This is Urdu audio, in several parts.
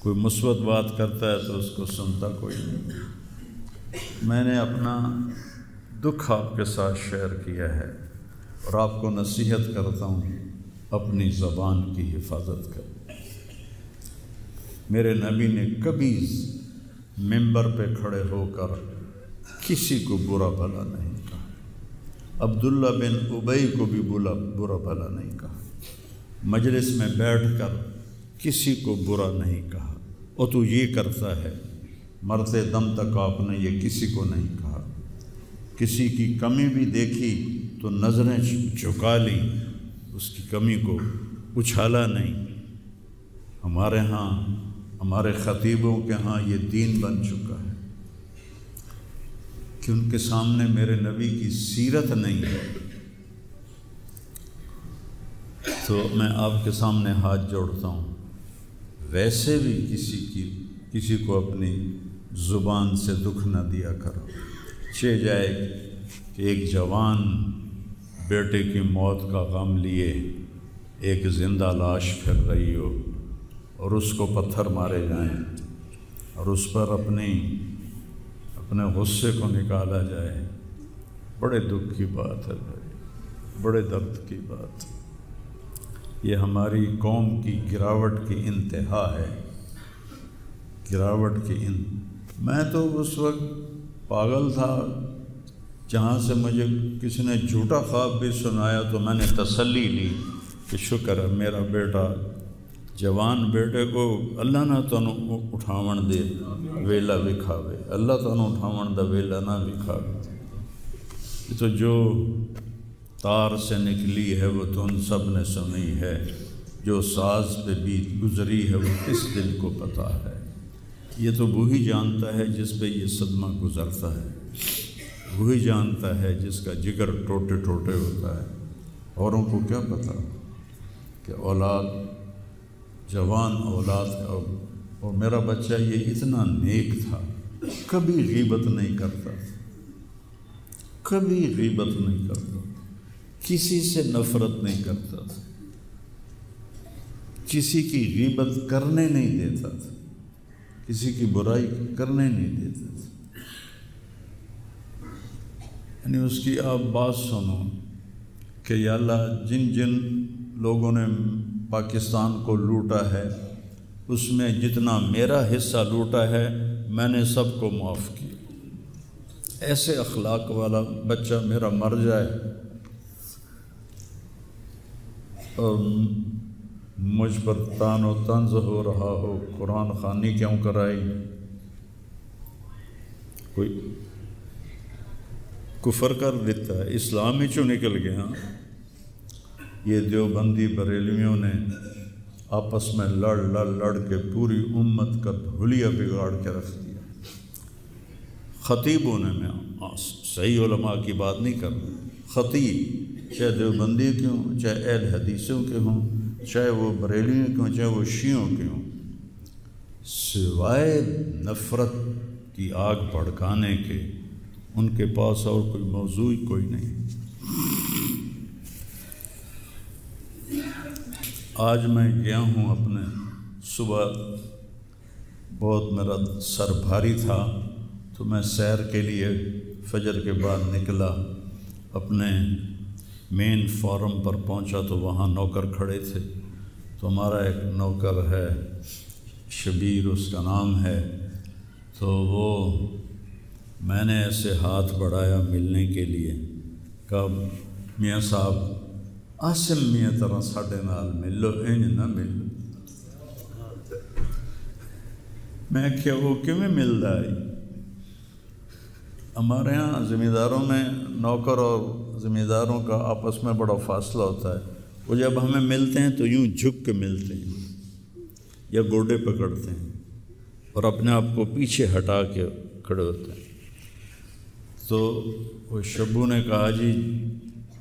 کوئی مثبت بات کرتا ہے تو اس کو سنتا کوئی نہیں۔ میں نے اپنا دکھ آپ کے ساتھ شیئر کیا ہے اور آپ کو نصیحت کرتا ہوں اپنی زبان کی حفاظت کر۔ میرے نبی نے کبھی ممبر پہ کھڑے ہو کر کسی کو برا بھلا نہیں کہا، عبداللہ بن ابی کو بھی برا بھلا نہیں کہا، مجلس میں بیٹھ کر کسی کو برا نہیں کہا، اور تو یہ کرتا ہے، مرتے دم تک آپ نے یہ کسی کو نہیں کہا۔ کسی کی کمی بھی دیکھی تو نظریں جھکا لی، اس کی کمی کو اچھالا نہیں۔ ہمارے ہاں، ہمارے خطیبوں کے ہاں یہ دین بن چکا ہے کہ ان کے سامنے میرے نبی کی سیرت نہیں ہے، تو میں آپ کے سامنے ہاتھ جوڑتا ہوں، ویسے بھی کسی کو اپنی زبان سے دکھ نہ دیا کرو۔ چہ جائے کہ ایک جوان بیٹے کی موت کا غم لیے ایک زندہ لاش پھر رہی ہو اور اس کو پتھر مارے جائیں اور اس پر اپنے غصے کو نکالا جائے، بڑے دکھ کی بات ہے بھائی، بڑے درد کی بات۔ یہ ہماری قوم کی گراوٹ کی انتہا ہے، گراوٹ کی میں تو اس وقت پاگل تھا، جہاں سے مجھے کسی نے جھوٹا خواب بھی سنایا تو میں نے تسلی لی کہ شکر ہے میرا بیٹا، جوان بیٹے کو اللہ نہ تنوں اٹھاون دے ویلا وکھاوے، اللہ تنوں اٹھاون دا ویلا نہ وکھاوے۔ یہ تو جو تار سے نکلی ہے وہ تو ان سب نے سنی ہے، جو ساز پہ بیت گزری ہے وہ کس دل کو پتہ ہے۔ یہ تو وہی جانتا ہے جس پہ یہ صدمہ گزرتا ہے، وہی جانتا ہے جس کا جگر ٹوٹے ٹوٹے ہوتا ہے۔ اوروں کو کیا پتہ کہ اولاد، جوان اولاد کا، اور میرا بچہ یہ اتنا نیک تھا، کبھی غیبت نہیں کرتا، کبھی غیبت نہیں کرتا، کسی سے نفرت نہیں کرتا تھا، کسی کی غیبت کرنے نہیں دیتا تھا، کسی کی برائی کرنے نہیں دیتا تھا۔ یعنی اس کی آپ بات سنو کہ یا اللہ جن جن لوگوں نے پاکستان کو لوٹا ہے اس میں جتنا میرا حصہ لوٹا ہے میں نے سب کو معاف کیا۔ ایسے اخلاق والا بچہ میرا مر جائے اور مجھ پر تان و طنز ہو رہا ہو، قرآن خوانی کیوں کرائی، کوئی کفر کر دیتا ہے، اسلام ہی چوں نکل گیا۔ یہ دیوبندی بریلویوں نے آپس میں لڑ کے پوری امت کا حلیہ بگاڑ کے رکھ دیا۔ خطیبوں نے، میں صحیح علماء کی بات نہیں کر رہا، خطیب چاہے دیوبندی کے ہوں، چاہے اہل حدیثوں کے ہوں، چاہے وہ بریلویوں کے ہوں، چاہے وہ شیعوں کے ہوں، سوائے نفرت کی آگ بھڑکانے کے ان کے پاس اور کوئی موضوع کوئی نہیں۔ آج میں گیا ہوں اپنے، صبح بہت میرا سر بھاری تھا تو میں سیر کے لیے فجر کے بعد نکلا، اپنے مین فارم پر پہنچا تو وہاں نوکر کھڑے تھے، تو ہمارا ایک نوکر ہے شبیر اس کا نام ہے، تو وہ میں نے ایسے ہاتھ بڑھایا ملنے کے لیے، کہا میاں صاحب آسم میاں طرح ساڑھے نال ملو، انج نہ ملو۔ میں کیا وہ کیوں ملتا ہے؟ ہمارے ہاں زمینداروں میں نوکر اور زمینداروں کا آپس میں بڑا فاصلہ ہوتا ہے، وہ جب ہمیں ملتے ہیں تو یوں جھک کے ملتے ہیں یا گوڈے پکڑتے ہیں اور اپنے آپ کو پیچھے ہٹا کے کھڑے ہوتے ہیں۔ تو وہ شبو نے کہا جی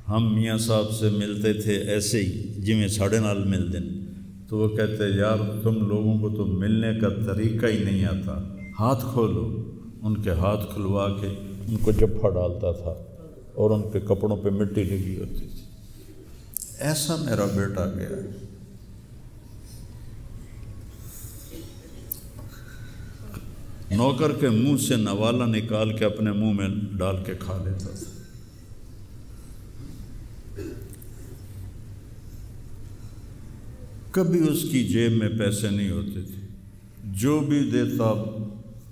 ہم میاں صاحب سے ملتے تھے ایسے ہی جی میں ساڑھے نال ملتے ہیں، تو وہ کہتے یار تم لوگوں کو تو ملنے کا طریقہ ہی نہیں آتا، ہاتھ کھولو۔ ان کے ہاتھ کھلوا کے ان کو جپھا ڈالتا تھا اور ان کے کپڑوں پہ مٹی لگی ہوتی تھی۔ ایسا میرا بیٹا گیا۔ نوکر کے منہ سے نوالا نکال کے اپنے منہ میں ڈال کے کھا لیتا تھا۔ کبھی اس کی جیب میں پیسے نہیں ہوتے تھے، جو بھی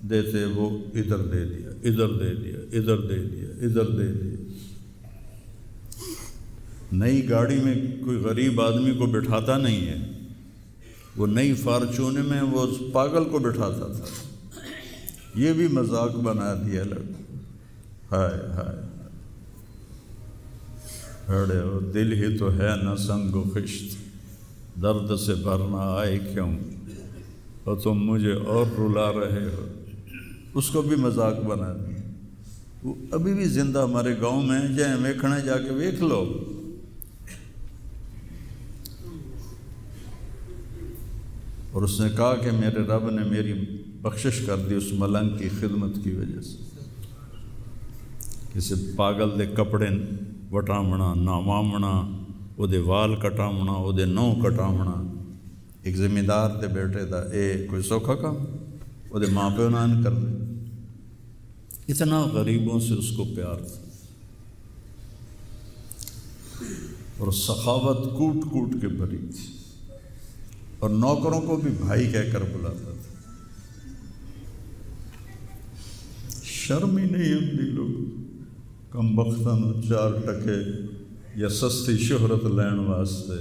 دیتے وہ ادھر دے دیا، ادھر دے دیا، ادھر دے دیا، ادھر دے دیا۔ نئی گاڑی میں کوئی غریب آدمی کو بٹھاتا نہیں ہے، وہ نئی فارچون میں وہ اس پاگل کو بٹھاتا تھا۔ یہ بھی مذاق بنا دیا لڑکا۔ ہائے ہائے ہڑے ہو، دل ہی تو ہے نہ سنگ و خشت، درد سے بھرنا آئے کیوں، اور تم مجھے اور رلا رہے ہو۔ اس کو بھی مذاق بنا دیا۔ وہ ابھی بھی زندہ ہمارے گاؤں میں جائیں ویکھنے، جا کے ویکھ لو۔ اور اس نے کہا کہ میرے رب نے میری بخشش کر دی اس ملنگ کی خدمت کی وجہ سے۔ کسی پاگل دے کپڑے وٹامنا، ناوامنا، وہ دے وال کٹامنا، وہ دے نو کٹامنا، ایک ذمہ دار دے بیٹے دا اے کوئی سوکھا کام؟ وہ دے ماں پیو نان کر دے۔ اتنا غریبوں سے اس کو پیار تھا، اور سخاوت کوٹ کوٹ کے بھری تھی، اور نوکروں کو بھی بھائی کہہ کر بلاتا تھا۔ شرم ہی نہیں آتی لوگ کم بختاں چار ٹکے یا سستی شہرت لین واسطے